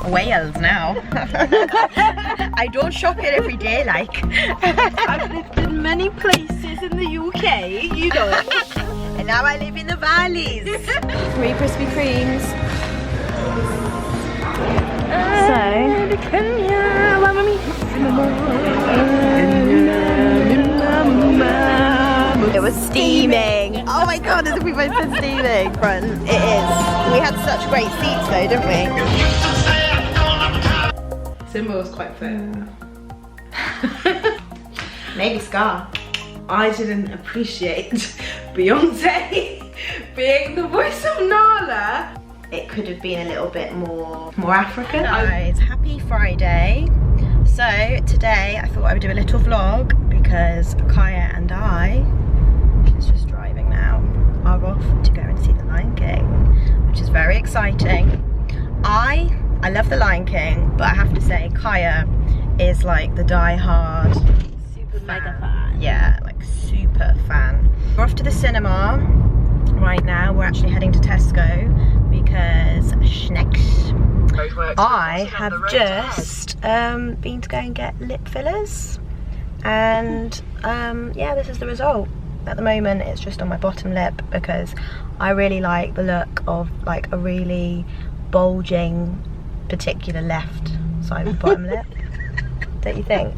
Wales now. I don't shop here every day, like. I've lived in many places in the UK, you know. And now I live in the valleys. 3 Krispy Kremes. It was steaming. Oh my god, as if we both said steaming, friend. It is. We had such great seats though, didn't we? Simba was quite fit. Maybe Scar. I didn't appreciate Beyonce being the voice of Nala. It could have been a little bit more African. Guys, happy Friday. So today I thought I would do a little vlog because Kaya and I, she's just driving now, are off to go and see the Lion King, which is very exciting. I love the Lion King, but I have to say Kaya is like the die-hard Super mega fan. Yeah, like super fan. We're off to the cinema right now. We're actually heading to Tesco because snacks. I have just been to go and get lip fillers, and yeah, this is the result. At the moment it's just on my bottom lip because I really like the look of like a really bulging particular left side of the bottom lip. Don't you think?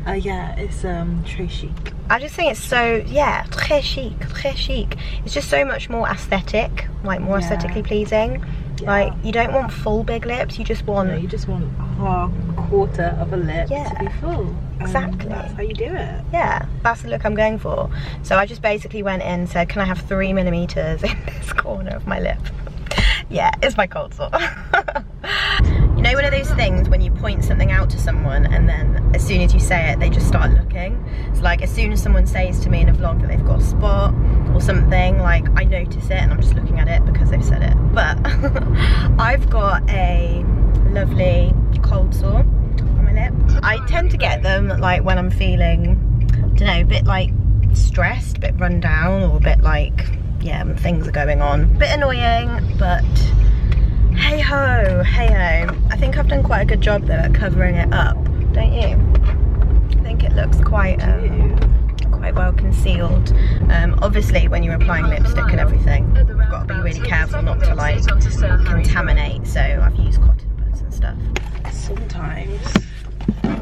Yeah, it's très chic. I just think it's so, yeah, très chic, très chic. It's just so much more aesthetic, like more aesthetically pleasing. Yeah. Like, you don't want full big lips, you just want... No, you just want a quarter of a lip to be full. Exactly. That's how you do it. Yeah, that's the look I'm going for. So I just basically went in and said, can I have 3 millimeters in this corner of my lip? Yeah, it's my cold sore. You know, one of those things when you point something out to someone and then as soon as you say it, they just start looking. It's like as soon as someone says to me in a vlog that they've got a spot or something, like I notice it and I'm just looking at it because they've said it. But I've got a lovely cold sore on my lip. I tend to get them like when I'm feeling, I don't know, a bit like stressed, a bit run down, or a bit like, yeah, things are going on. Bit annoying, but hey ho, hey ho. I think I've done quite a good job though at covering it up, don't you? I think it looks quite quite well concealed. Obviously when you're applying lipstick and everything, you've got to be really careful not to like contaminate, so I've used cotton buds and stuff. Sometimes,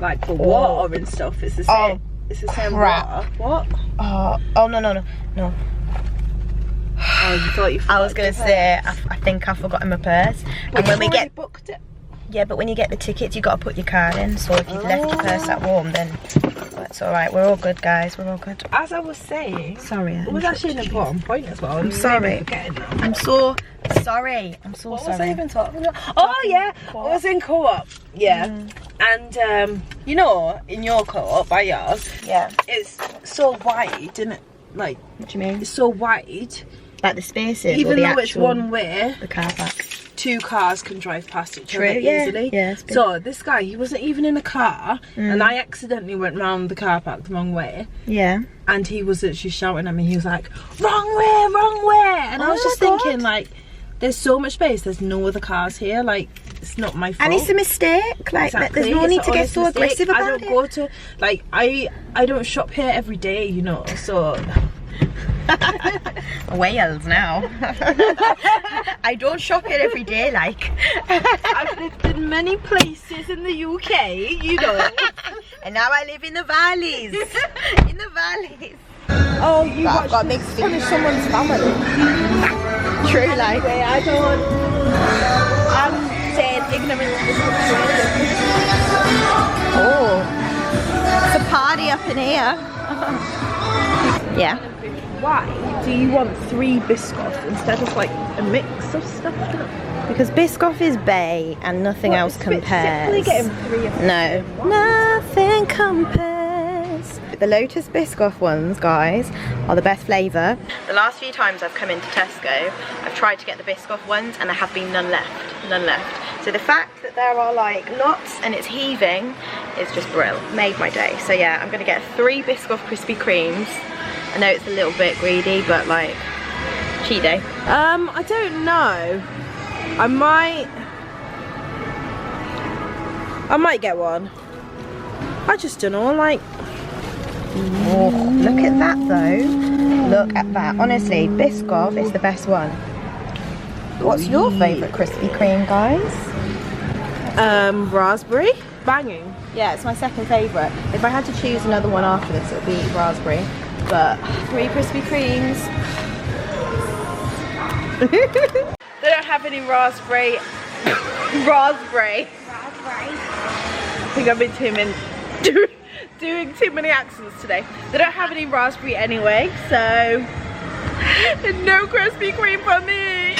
like for water and stuff, it's the same. It's the same water. What? Oh no. Oh, you thought you forgot. I was gonna say, I think I forgot in my purse. But and when we get booked it. Yeah, but when you get the tickets, you got to put your card in. So if you've left your purse at home, then that's all right. We're all good, guys. We're all good. As I was saying, sorry. It was actually an important point as well. I'm sorry. I'm so sorry. I'm so sorry. What was I even talking about? Oh yeah, I was in co-op. Yeah, and you know, in your co-op, by yours, yeah, it's so wide, isn't it? Like, what do you mean? It's so wide. Like the spaces, even or the though actual, it's one way, the car park. 2 cars can drive past each other yeah, easily. Yeah, so this guy, he wasn't even in a car, and I accidentally went round the car park the wrong way. Yeah. And he was literally shouting at me. He was like, "Wrong way, wrong way!" And I was just thinking, like, there's so much space. There's no other cars here. Like, it's not my fault. And it's a mistake. Like, there's no need to get so aggressive about it. I don't go to, like, I don't shop here every day, you know. So. Wales now. I don't shop here every day, like. I've lived in many places in the UK, you know. And now I live in the valleys. In the valleys. Oh, you got mixed to punish someone's family. True, like. Anyway, I'm saying ignorance is oh, it's a party up in here. Yeah. Why do you want 3 Biscoff instead of like a mix of stuff? Because Biscoff is bae and nothing else compares. Getting 3 of no, nothing compares. The Lotus Biscoff ones, guys, are the best flavour. The last few times I've come into Tesco, I've tried to get the Biscoff ones and there have been none left. So the fact that there are like lots and it's heaving is just brilliant. Made my day. So yeah, I'm gonna get 3 Biscoff Krispy Kremes. I know it's a little bit greedy, but like, cheat day. I don't know. I might I might get one. I just don't know, like... Oh, look at that though. Look at that. Honestly, Biscoff is the best one. What's your favourite Krispy Kreme, guys? Raspberry. Banging. Yeah, it's my second favourite. If I had to choose another one after this, it would be raspberry. But 3 Krispy Kremes. They don't have any raspberry. Raspberry. I think I've been doing too many accents today. They don't have any raspberry anyway, so no Krispy Kreme for me.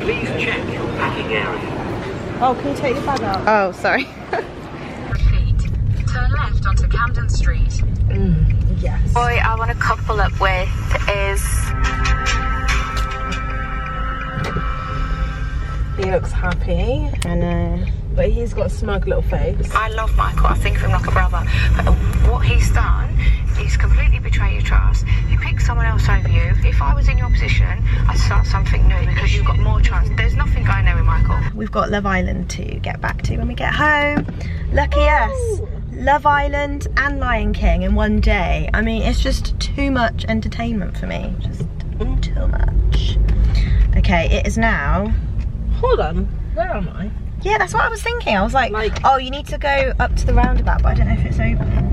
Please check your packing area. Oh, can you take your bag out? Oh, sorry. Feet. Turn left onto Camden Street. Yes. Boy I want to couple up with is... He looks happy. I know. But he's got a smug little face. I love Michael. I think of him like a brother. But what he's done is completely betray your trust. He picks someone else over you. If I was in your position, I'd start something new because you've got more chance. There's nothing going there with Michael. We've got Love Island to get back to when we get home. Lucky us. Love Island and Lion King in one day. I mean, it's just too much entertainment for me. Just too much. Okay, it is now... Hold on. Where am I? Yeah, that's what I was thinking. I was like, oh, you need to go up to the roundabout, but I don't know if it's open.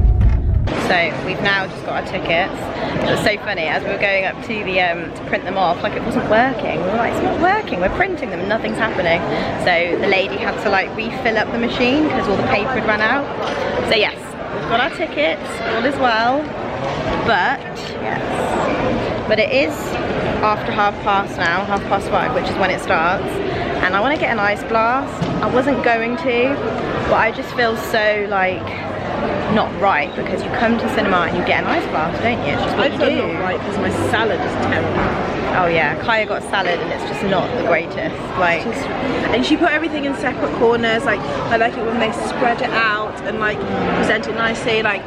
So we've now just got our tickets. It was so funny, as we were going up to the to print them off, like it wasn't working. We were like, it's not working, we're printing them and nothing's happening. So the lady had to like refill up the machine because all the paper had run out. So yes, we've got our tickets, all is well. But yes, but it is after 5:30 now, 5:30, which is when it starts. And I want to get an ice blast. I wasn't going to, but I just feel so like not right because you come to cinema and you get an ice blast, don't you? It's just what you do. Not right because my salad is terrible. Oh yeah, Kaya got salad and it's just not the greatest. Like, and she put everything in separate corners. Like I like it when they spread it out and like present it nicely. Like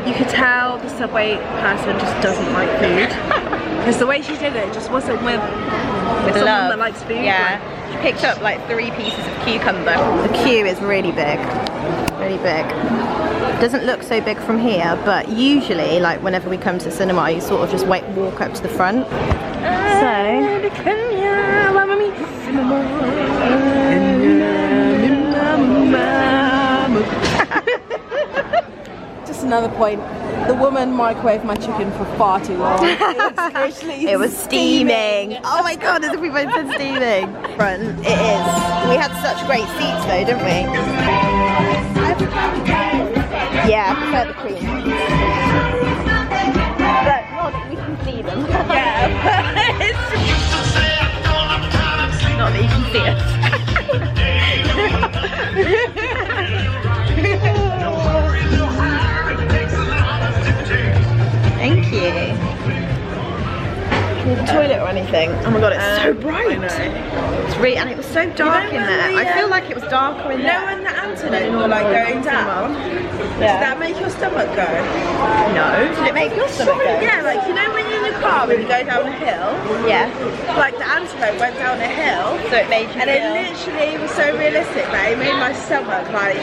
you could tell the Subway person just doesn't like food because the way she did it just wasn't with someone love. that likes food. Yeah. Like, she picked up like 3 pieces of cucumber. The queue is really big, really big. It doesn't look so big from here, but usually, like whenever we come to cinema, you sort of just walk up to the front. Just another point. The woman microwaved my chicken for far too long. It was steaming. Oh my god, as if we both said steaming. Front, it is. We had such great seats though, didn't we? Yeah, I prefer the cream ones. But not that we can see them. Yeah, but it's not that you can see us. Thank you. Do you need a toilet or anything? Oh my god, it's so bright. I know. It's really, and it was so dark in there. I feel like it was darker in there. when the antelope were like going down, Yeah. did that make your stomach go? No. Did it make your stomach go? Yeah, like you know when you're in your car and you go down a hill, Yeah. like the antelope went down a hill, So it made you and it feel... literally was so realistic that it made my stomach like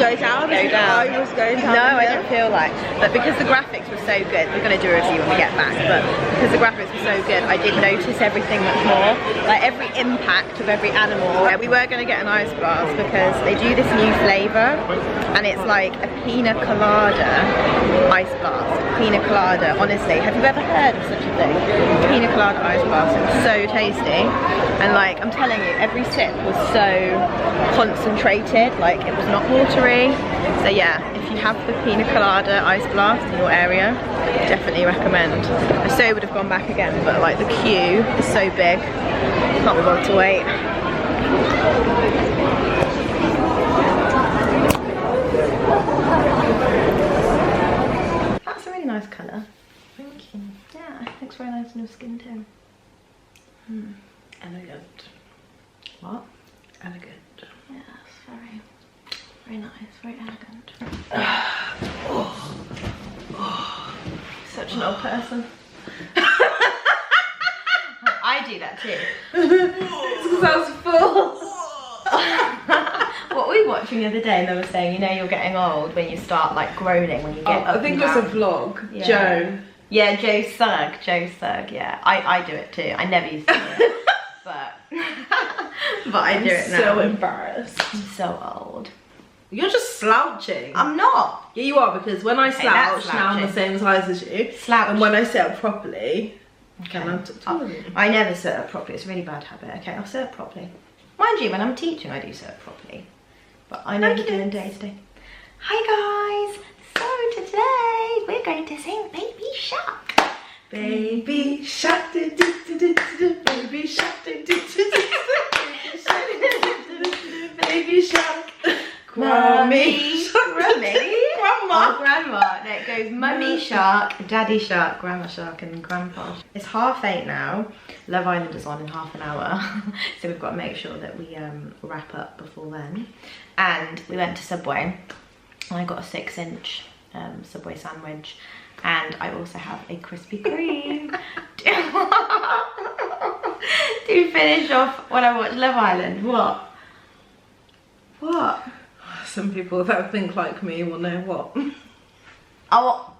go down. Go down. I was going down. No, the I hill. don't feel like. But because the graphics were so good, we're going to do a review when we get back, but because the graphics were so good, I did notice everything much more. Like every impact of every animal. Yeah, we were going to get an ice blast because they do this new flavour and it's like a pina colada ice blast. Pina colada, honestly. Have you ever heard of such a thing? Pina colada ice blast. It was so tasty. And like, I'm telling you, every sip was so concentrated. Like, it was not watery. So yeah, if you have the pina colada ice blast in your area, definitely recommend. I so would have gone back again, but like the queue is so big. Can't be bothered to wait. That's a really nice colour. Thank you. Yeah, it looks very nice on your skin too. Elegant. What? Elegant. Yeah, it's very nice, very elegant. Such an old person. I I do that too. It's because I was full. What were we watching the other day? And they were saying, you know, you're getting old when you start like groaning when you get up I think and it was down. a vlog. Yeah. Joan. Yeah, Joe Sugg, yeah. I do it too. I never used to do it, but I do it now. So embarrassed. I'm so old. You're just slouching. I'm not. Yeah, you are, because when I Okay, that's slouch, now I'm the same size as you. Slouch. And when I sit up properly, Okay. then I'm taller than you. I never sit up properly. It's a really bad habit. Okay, I'll sit up properly. Mind you, when I'm teaching, I do sit up properly. But I never do in day to day. Hi guys. So today we're going to sing Baby Shark. Baby shark, do do do do do, baby shark, do do do do, baby shark, Mummy, Grandma. Oh, grandma. No, it goes Mummy Shark, Daddy Shark, Grandma Shark, and Grandpa. It's 8:30 now. Love Island is on in half an hour, so we've got to make sure that we wrap up before then. And we went to Subway, and I got a 6-inch Subway sandwich, and I also have a Krispy Kreme. To finish off when I watch Love Island. What? What? Some people that think like me will know what. Oh,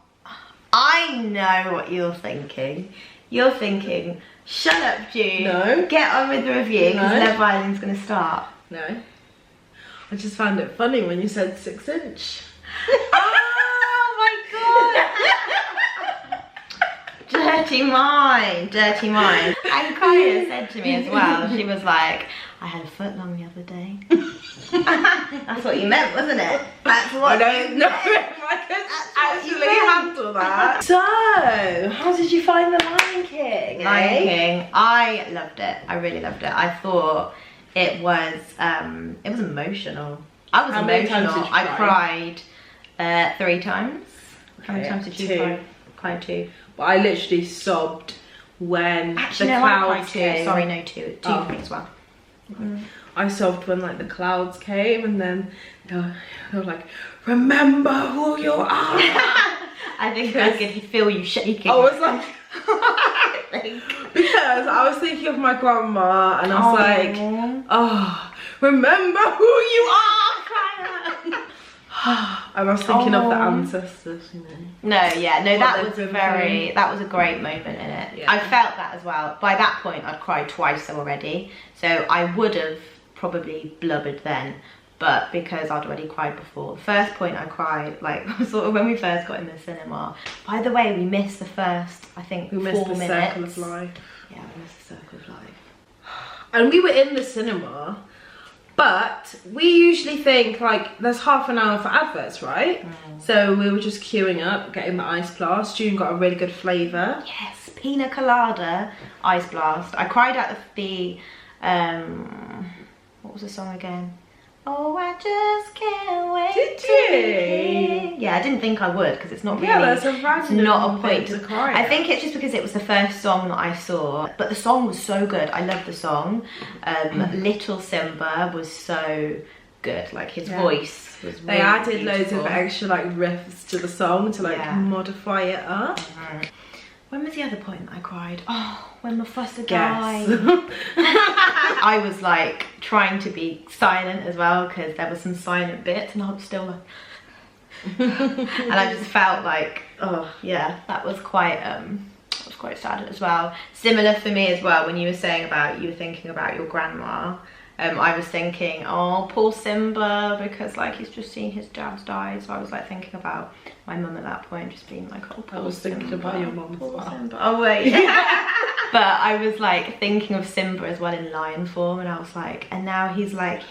I know what you're thinking. You're thinking, shut up, June. No. Get on with the review because No. Love Island's going to start. No. I just found it funny when you said 6-inch. Oh my god! Dirty mind, dirty mind. And Kaya said to me as well, she was like, I had a foot long the other day. That's what you meant, wasn't it? That's what I don't you know meant. if I could That's what you actually meant. handle that. So, how did you find The Lion King? Lion King, I loved it. I really loved it. I thought it was emotional. I was How many emotional. times did you I cry? cried 3 times. How many Okay, times did you 2. cry? Cried 2. But I literally sobbed when Actually, the no, I cried clouds 2. came. Sorry, no, 2. 2 Oh. for me as well. I sobbed when like the clouds came, and then they were like, remember who you are. I think I could feel you shaking. I was like, I think. because I was thinking of my grandma, and I was like, oh, remember who you are. I was thinking of the ancestors, you know. No, yeah, no, What that they've was been that was a great moment in it. Yeah. I felt that as well. By that point, I'd cried twice already, so I would have probably blubbered then, but because I'd already cried before. The first point I cried, like, sort of when we first got in the cinema. By the way, we missed the first, I think, We 4 missed the minutes. circle of life. Yeah, we missed the circle of life. And we were in the cinema, but we usually think like there's half an hour for adverts, right? So we were just queuing up, getting the ice blast. June got a really good flavour. Yes, pina colada, ice blast. I cried at the what was the song again? Oh, I just can't wait. Did to you? hear. Yeah, I didn't think I would because it's not really. Yeah, that's a It's random not a thing point to cry I at. think it's just because it was the first song that I saw, but the song was so good. I loved the song. Little Simba was so good. Like his voice was. They really added loads of beautiful. extra like riffs to the song to like Yeah. modify it up. When was the other point that I cried? Oh, when Mufasa Guess. died. I was like trying to be silent as well because there were some silent bits and I was still like and I just felt like, oh yeah, that was quite sad as well. Similar for me as well when you were saying about you were thinking about your grandma. I was thinking, oh, poor Simba, because like he's just seen his dad's died. So I was like thinking about my mum at that point, just being like, oh, poor I was thinking Simba, about your mum as poor well. Simba. Oh wait. But I was like thinking of Simba as well in lion form, and I was like, and now he's like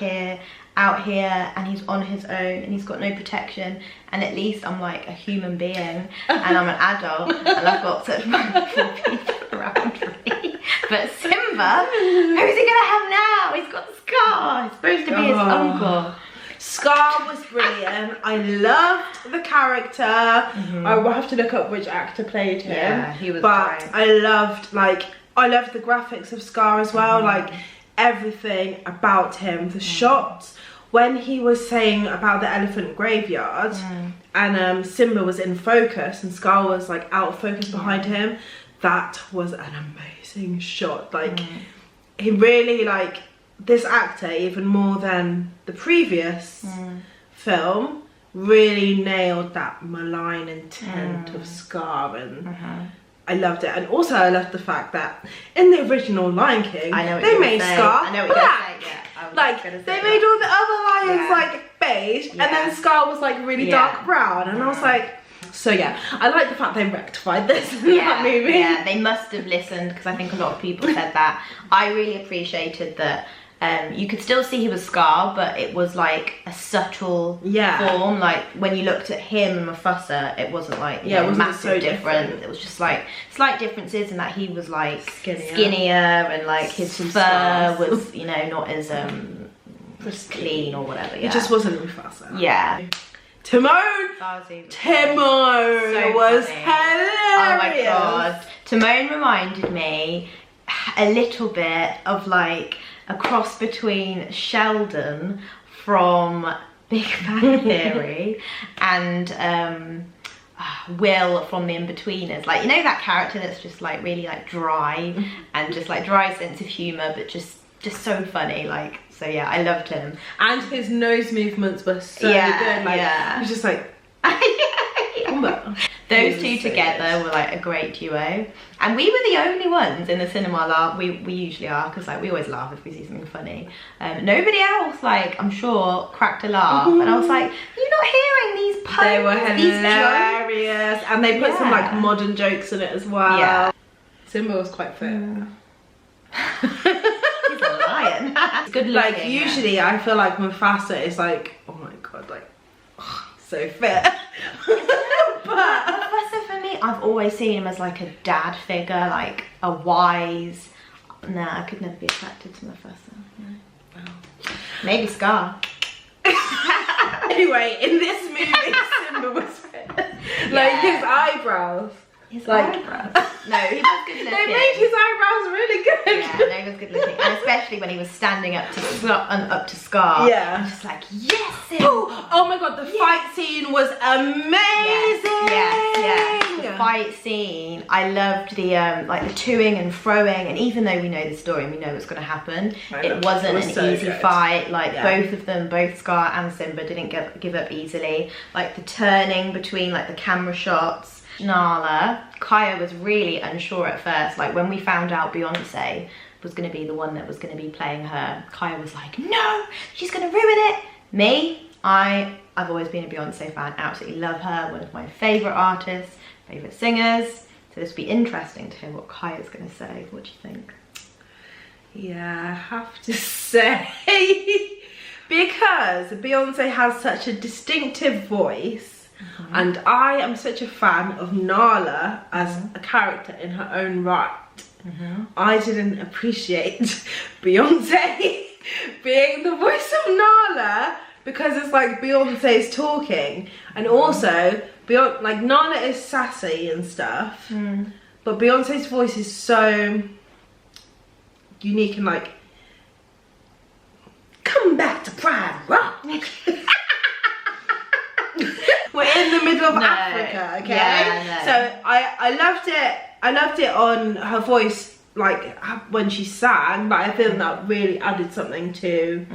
out here, and he's on his own, and he's got no protection, and at least I'm like a human being, and I'm an adult, and I've got such wonderful people around me. But Simba, who's he gonna have now? He's got Scar. He's supposed to be his uncle. Scar was brilliant. I loved the character. I will have to look up which actor played him. Yeah, he was But great. I loved the graphics of Scar as well. Like everything about him, the shots when he was saying about the elephant graveyard, and Simba was in focus and Scar was like out of focus behind him. that was an amazing shot. Like he really, like, this actor, even more than the previous film, really nailed that malign intent of Scar, and I loved it. And also I loved the fact that in the original Lion King, they made Scar black. Like, they made all the other lions like beige, and then Scar was like really dark brown, and I was like, so yeah, I like the fact they rectified this in that movie. Yeah, they must have listened, because I think a lot of people said that. I really appreciated that. You could still see he was Scar, but it was like a subtle form. Like when you looked at him and Mufasa, it wasn't like it wasn't massive so different. It was just like slight differences in that he was like skinnier and like his fur was, you know, not as clean or whatever. It just wasn't Mufasa. Yeah. Timon was hilarious. Oh my god, Timon reminded me a little bit of like a cross between Sheldon from Big Bang Theory and Will from The Inbetweeners. Like, you know that character that's just like really like dry and just like dry sense of humour, but just so funny. Like, so yeah, I loved him. And his nose movements were so good. Like, he was just like those two together were like a great duo, and we were the only ones in the cinema we usually are, because like we always laugh if we see something funny. Nobody else, like, I'm sure, cracked a laugh, and I was like, you're not hearing these puns? They were hilarious, and they put some like modern jokes in it as well. Yeah. Simba was quite fit. He's a lion. Good looking. Like, usually I feel like Mufasa is like, oh my god, like, so fit. But Mufasa, for me, I've always seen him as like a dad figure, like a wise. Nah, I could never be attracted to Mufasa. No. Wow. Maybe Scar. Anyway, in this movie, Simba was fit. Like his eyebrows. His eyebrows. No, he was good looking. They made his eyebrows really good. Yeah, no, he was good looking, and especially when he was standing up to Scar. Yeah. I'm just like, yes. Oh my god, the fight scene was amazing. Yes. The fight scene. I loved the like the toing and froing, and even though we know the story and we know what's going to happen, it wasn't an easy fight. Like both of them, both Scar and Simba, didn't give up easily. Like the turning between like the camera shots. Nala, Kaya was really unsure at first. Like when we found out Beyonce was going to be the one that was going to be playing her, Kaya was like, no, she's going to ruin it. Me, I've always been a Beyonce fan, absolutely love her, one of my favourite artists, favourite singers. So this will be interesting to hear what Kaya's going to say. What do you think? Yeah, I have to say, because Beyonce has such a distinctive voice, and I am such a fan of Nala as a character in her own right. I didn't appreciate Beyonce being the voice of Nala, because it's like Beyonce's talking, and also like Nala is sassy and stuff, but Beyonce's voice is so unique and like, come back to Pride Rock. We're in the middle of Africa, okay? Yeah, so I loved it. I loved it on her voice, like when she sang, but I feel that really added something to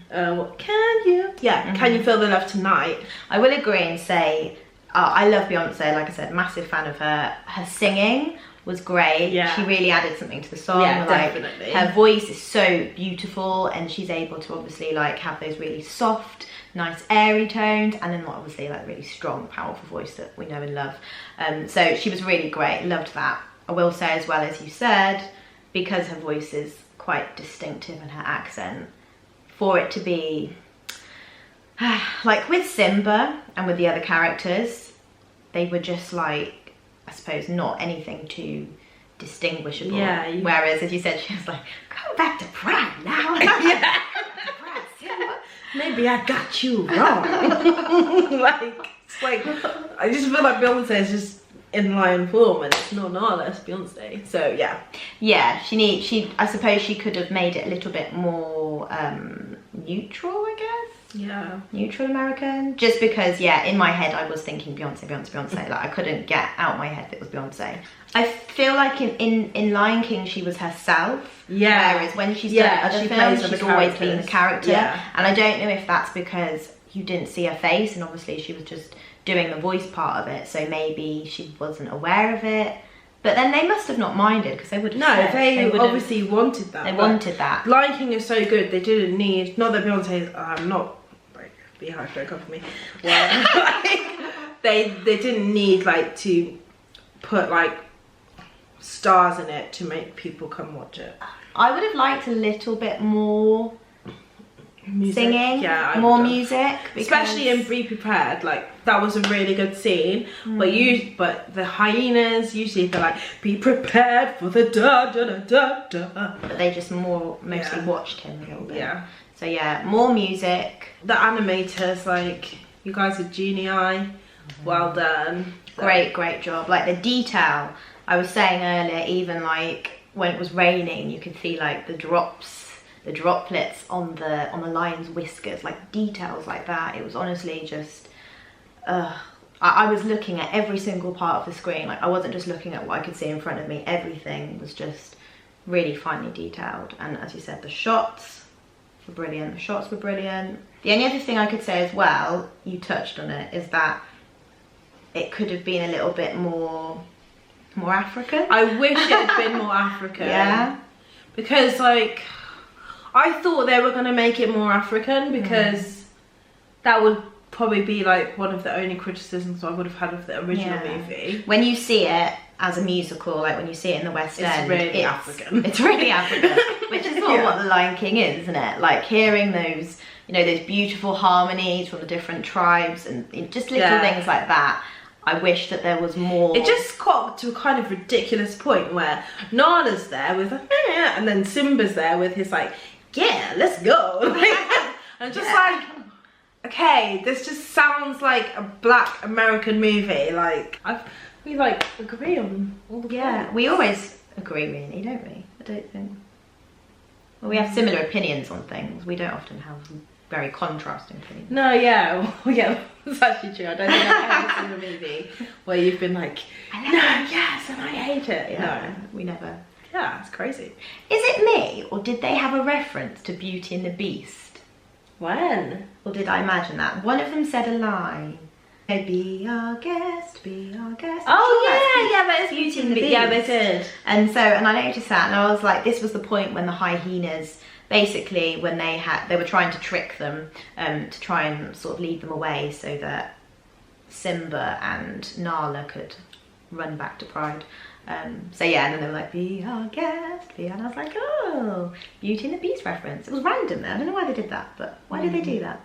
can you feel the love tonight? I will agree and say I love Beyonce. Like I said, massive fan of her. Her singing was great. She really added something to the song. Definitely. Her voice is so beautiful, and she's able to obviously like have those really soft, nice airy tones, and then obviously like really strong, powerful voice that we know and love. So she was really great, loved that. I will say as well, as you said, because her voice is quite distinctive and her accent, for it to be like with Simba and with the other characters, they were just like, I suppose, not anything too distinguishable. Whereas, as you said, she was like, come back to Pride now. Pride, Simba. Maybe I got you wrong. It's like, I just feel like Beyonce is just in lion form, and it's not Nala, it's Beyonce. So yeah. Yeah, I suppose she could have made it a little bit more neutral, I guess. Yeah. Neutral American. Just because, yeah, in my head I was thinking Beyonce. Like I couldn't get out my head that it was Beyonce. I feel like in Lion King she was herself. Yeah. Whereas when she's done other films, she's always been the character. Yeah. And I don't know if that's because you didn't see her face, and obviously she was just doing the voice part of it, so maybe she wasn't aware of it. But then they must have not minded, because they would have. No, they obviously wanted that. They wanted that. Lion King is so good, they didn't need, not that Beyonce, not like Beehive, don't come for me. Well, like, they didn't need like to put like stars in it to make people come watch it. I would have liked a little bit more music. Singing, yeah, more music, especially in Be Prepared. Like that was a really good scene. But the hyenas usually they're like, be prepared for the da da da da da. But they just mostly watched him a little bit. Yeah. So yeah, more music. The animators, like, you guys are genii. Well done. Great job. Like the detail. I was saying earlier, even like when it was raining, you could see like the droplets on the lion's whiskers, like details like that. It was honestly just I was looking at every single part of the screen. Like I wasn't just looking at what I could see in front of me. Everything was just really finely detailed. And as you said, the shots were brilliant. The only other thing I could say as well, you touched on it, is that it could have been a little bit more African. I wish it had been more African. Yeah. Because like I thought they were going to make it more African, because that would probably be like one of the only criticisms I would have had of the original movie. When you see it as a musical, like when you see it in the West End, really African. It's really African, which is sort of what The Lion King is, isn't it? Like hearing those, you know, those beautiful harmonies from the different tribes and just little things like that. I wish that there was more. It just got to a kind of ridiculous point where Nala's there with and then Simba's there with his like, yeah, let's go. And just like, okay, this just sounds like a black American movie. Like we like agree on all the points. We always agree, really, don't we? I don't think. Well, we have similar opinions on things. We don't often have very contrasting opinions. No, yeah, that's actually true. I don't think I've ever seen a movie where you've been like, no, yes, and I hate it. Yeah, no, we never. Yeah, it's crazy. Is it me, or did they have a reference to Beauty and the Beast? When? Or did I imagine that? One of them said a line. Be our guest, be our guest. Oh yeah, that is Beauty and the Beast. Yeah, they did. And I noticed that, and I was like, this was the point when the hyenas, basically, when they were trying to trick them, to try and sort of lead them away so that Simba and Nala could run back to Pride. So yeah, and then they were like, be our guest, and I was like, oh, Beauty and the Beast reference. It was random though. I don't know why they did that, but why did they do that?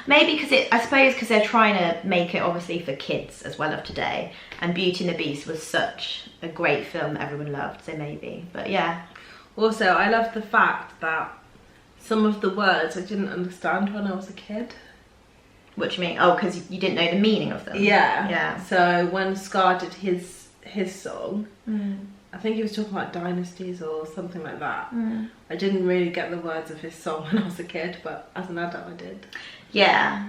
Maybe because I suppose because they're trying to make it obviously for kids as well of today, and Beauty and the Beast was such a great film that everyone loved, so maybe. But yeah. Also, I love the fact that some of the words I didn't understand when I was a kid. What do you mean? Oh, because you didn't know the meaning of them. Yeah. So when Scar did his song, I think he was talking about dynasties or something like that. I didn't really get the words of his song when I was a kid, but as an adult I did. Yeah,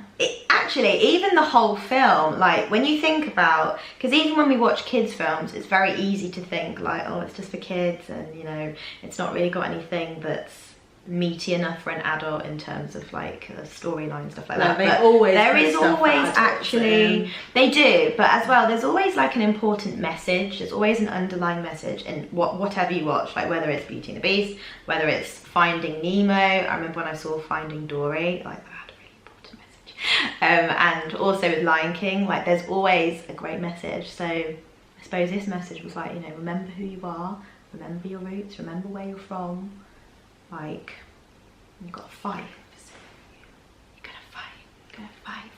actually, even the whole film, like when you think about, because even when we watch kids films, it's very easy to think like, oh, it's just for kids, and you know, it's not really got anything that's meaty enough for an adult in terms of like a storyline, stuff like that. There is always actually, they do, but as well, there's always like an important message. There's always an underlying message in whatever you watch, like whether it's Beauty and the Beast, whether it's Finding Nemo. I remember when I saw Finding Dory, like that had a really important message. And also with Lion King, like there's always a great message. So I suppose this message was like, you know, remember who you are, remember your roots, remember where you're from. Like, you've got to fight. You gotta fight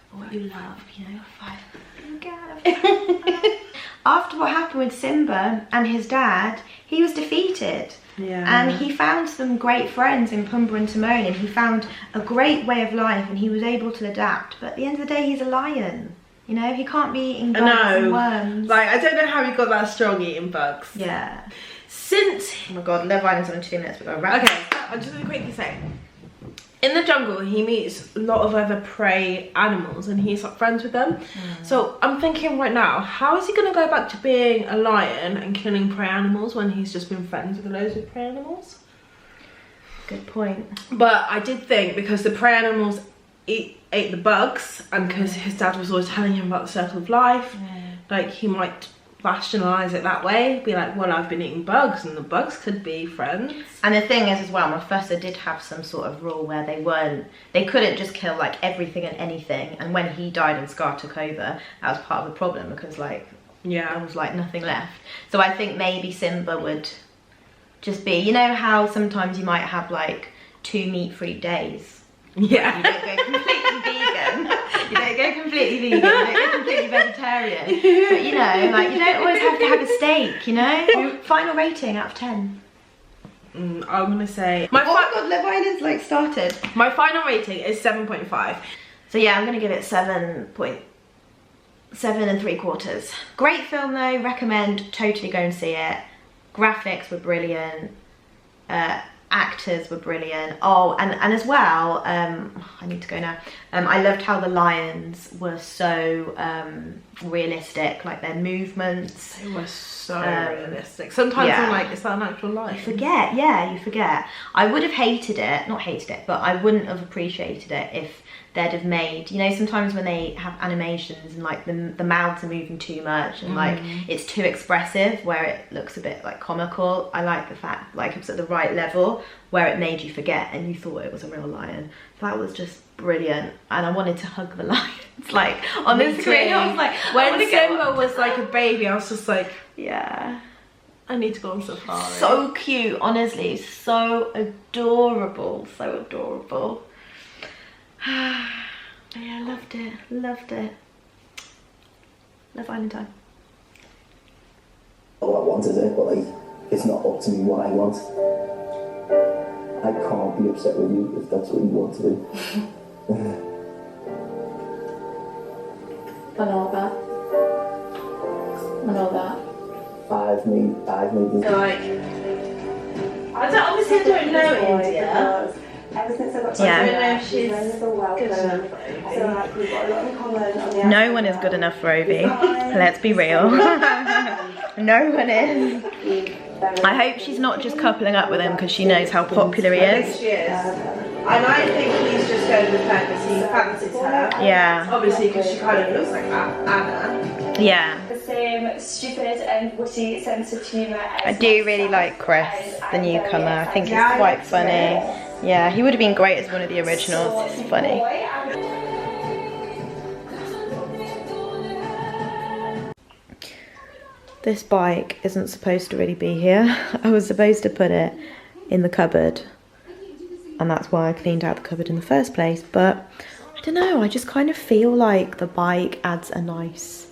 for what you love, you know, fight. You gotta fight. After what happened with Simba and his dad, he was defeated. Yeah. And he found some great friends in Pumbaa and Timon, and he found a great way of life, and he was able to adapt. But at the end of the day, he's a lion. You know, he can't be eating bugs and worms. Like, I don't know how he got that strong eating bugs. Yeah. Since, oh my god, Love Island's on 2 minutes, we're going to wrap. Okay, I'm just going to quickly say, in the jungle he meets a lot of other prey animals and he's like friends with them. So I'm thinking right now, how is he gonna go back to being a lion and killing prey animals when he's just been friends with loads of prey animals? Good point. But I did think, because the prey animals ate the bugs, and because his dad was always telling him about the circle of life, like he might rationalize it that way, be like, well, I've been eating bugs and the bugs could be friends. And the thing is as well, Mufasa did have some sort of rule where they couldn't just kill like everything and anything, and when he died and Scar took over, that was part of the problem, because like there was like nothing left. So I think maybe Simba would just be, you know how sometimes you might have like 2 meat-free days. Yeah. You don't go completely vegan. You don't go completely vegan. You don't go completely vegetarian. But you know, like you don't always have to have a steak, you know? Final rating out of 10. I'm gonna say... Oh my god, Love Island's like started. My final rating is 7.5. So yeah, I'm gonna give it 7.7 3/4. Great film though, recommend, totally go and see it. Graphics were brilliant. Actors were brilliant. Oh, and as well, I need to go now. I loved how the lions were so realistic, like their movements. They were so realistic. Sometimes I'm like, is that an actual lion? You forget, yeah, you forget. I would have hated it, not hated it, but I wouldn't have appreciated it if they'd have made, you know, sometimes when they have animations and like the mouths are moving too much and like it's too expressive where it looks a bit like comical. I like the fact like it was at the right level where it made you forget and you thought it was a real lion. That was just brilliant, and I wanted to hug the lions like on the screen. I was like, when Simba was like a baby, I was just like, yeah, I need to go on safari. So cute, honestly, so adorable, so adorable. Yeah, I loved it, loved it. Love Island time. All I want is it, but like, it's not up to me what I want. I can't be upset with you if that's what you want to do. I know that. I know that. I've made this. Like, obviously I don't know India. Ever since I got Yeah. I don't know if she's good enough. So like we've got a lot in common on the No one is good enough for Obi. Let's be real. No one is. I hope she's not just coupling up with him because she knows how popular he is. She is. And I think he's just going with her because he fancies her. Yeah. Obviously because she kind of looks like Anna. Yeah. the same stupid and witty sense of humour. I do really like Chris, the newcomer. I think he's quite funny. Yeah, he would have been great as one of the originals. He's funny. This bike isn't supposed to really be here. I was supposed to put it in the cupboard, and that's why I cleaned out the cupboard in the first place, but I don't know, I just kind of feel like the bike adds a nice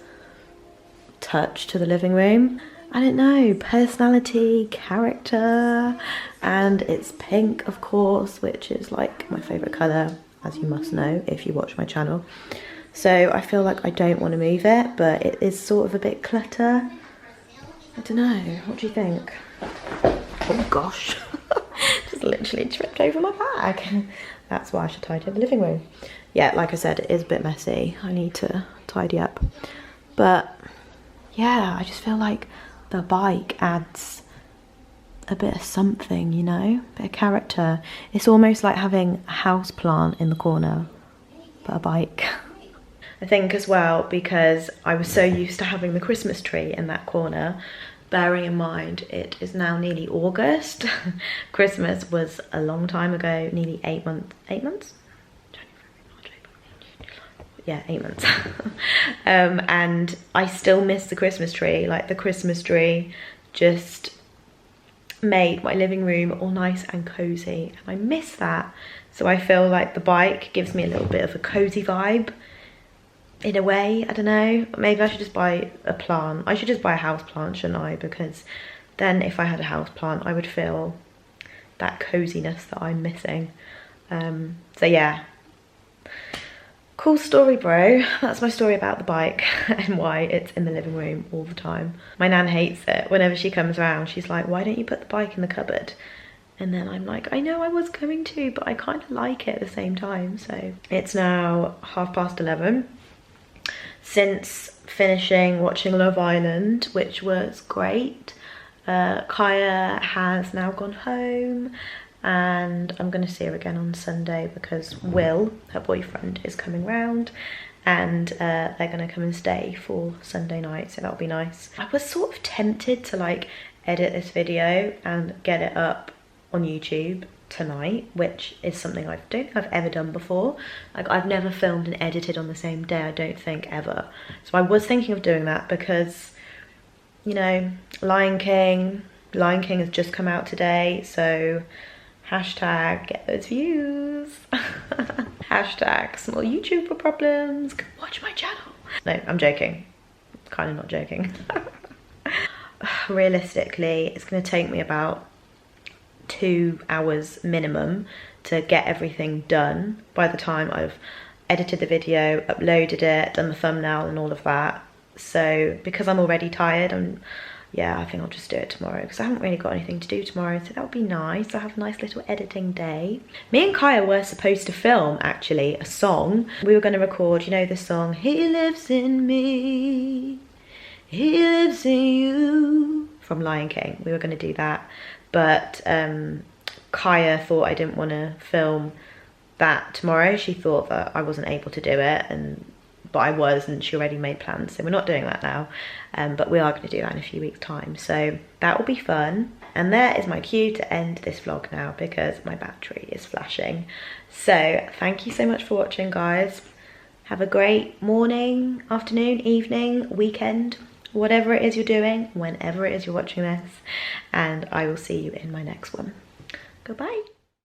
touch to the living room. I don't know, personality, character, and it's pink, of course, which is like my favourite colour, as you must know if you watch my channel. So I feel like I don't want to move it, but it is sort of a bit clutter. I don't know, what do you think? Oh gosh, just literally tripped over my bag. That's why I should tidy up the living room. Yeah, like I said, it is a bit messy. I need to tidy up. But yeah, I just feel like the bike adds a bit of something, you know, a bit of character. It's almost like having a house plant in the corner, but a bike. I think as well, because I was so used to having the Christmas tree in that corner, bearing in mind it is now nearly August. Christmas was a long time ago, nearly 8 months. 8 months? Yeah, 8 months. And I still miss the Christmas tree. Like, the Christmas tree just made my living room all nice and cozy, and I miss that. So I feel like the bike gives me a little bit of a cozy vibe in a way. I don't know, maybe I should just buy a plant. I should just buy a house plant, shouldn't I? Because then if I had a house plant, I would feel that coziness that I'm missing. So yeah, cool story, bro. That's my story about the bike and why it's in the living room all the time. My nan hates it. Whenever she comes around, she's like, why don't you put the bike in the cupboard? And then I'm like, I know I was going to, but I kind of like it at the same time. So it's now 11:30. Since finishing watching Love Island, which was great, Kaya has now gone home, and I'm going to see her again on Sunday because Will, her boyfriend, is coming round, and they're going to come and stay for Sunday night, so that'll be nice. I was sort of tempted to like edit this video and get it up on YouTube tonight, which is something I don't think I've ever done before. Like, I've never filmed and edited on the same day, I don't think, ever. So I was thinking of doing that because, you know, Lion King has just come out today, so hashtag get those views. Hashtag small YouTuber problems, go watch my channel. No, I'm joking, kind of not joking. Realistically, it's going to take me about 2 hours minimum to get everything done by the time I've edited the video, uploaded it, done the thumbnail and all of that. So because I'm already tired, I think I'll just do it tomorrow because I haven't really got anything to do tomorrow, so that would be nice. I'll have a nice little editing day. Me and Kaya were supposed to film, actually, a song. We were going to record, you know, the song, He Lives in Me, He Lives in You, from Lion King. We were going to do that, but Kaya thought I didn't want to film that tomorrow. She thought that I wasn't able to do it, but I was, and she already made plans, so we're not doing that now. But we are going to do that in a few weeks' time, so that will be fun. And there is my cue to end this vlog now because my battery is flashing. So thank you so much for watching, guys. Have a great morning, afternoon, evening, weekend, whatever it is you're doing, whenever it is you're watching this, and I will see you in my next one. Goodbye.